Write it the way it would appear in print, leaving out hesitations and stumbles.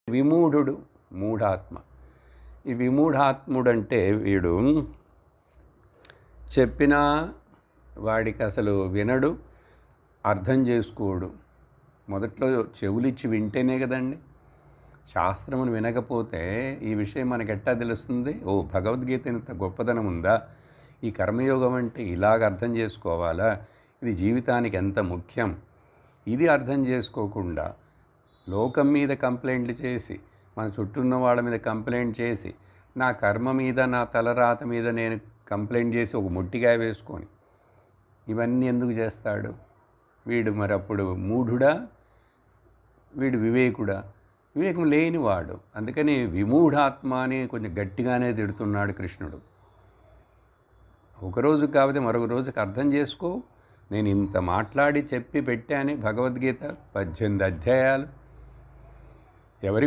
విమూఢుడు, మూఢాత్మ. ఈ విమూఢాత్ముడంటే వీడు చెప్పినా వాడికి అసలు వినడు, అర్థం చేసుకోడు. మొదట్లో చెవులిచ్చి వింటేనే కదండి. శాస్త్రమును వినకపోతే ఈ విషయం మనకు ఎట్టా తెలుస్తుంది? ఓ, భగవద్గీత ఇంత గొప్పదనం ఉందా, ఈ కర్మయోగం అంటే ఇలాగ అర్థం చేసుకోవాలా, ఇది జీవితానికి ఎంత ముఖ్యం, ఇది అర్థం చేసుకోకుండా లోకం మీద కంప్లైంట్లు చేసి, మన చుట్టూ ఉన్న వాళ్ళ మీద కంప్లైంట్ చేసి, నా కర్మ మీద, నా తలరాత మీద నేను కంప్లైంట్ చేసి ఒక మొట్టికాయ వేసుకొని ఇవన్నీ ఎందుకు చేస్తాడు వీడు? మరి అప్పుడు మూఢుడా, వీడు వివేకుడా? వివేకం లేనివాడు. అందుకని విమూఢాత్మ అని కొంచెం గట్టిగానే తిడుతున్నాడు కృష్ణుడు. ఒకరోజు కాకపోతే మరొక రోజుకి అర్థం చేసుకో. నేను ఇంత మాట్లాడి చెప్పి పెట్టాను భగవద్గీత 18 అధ్యాయాలు. ఎవరి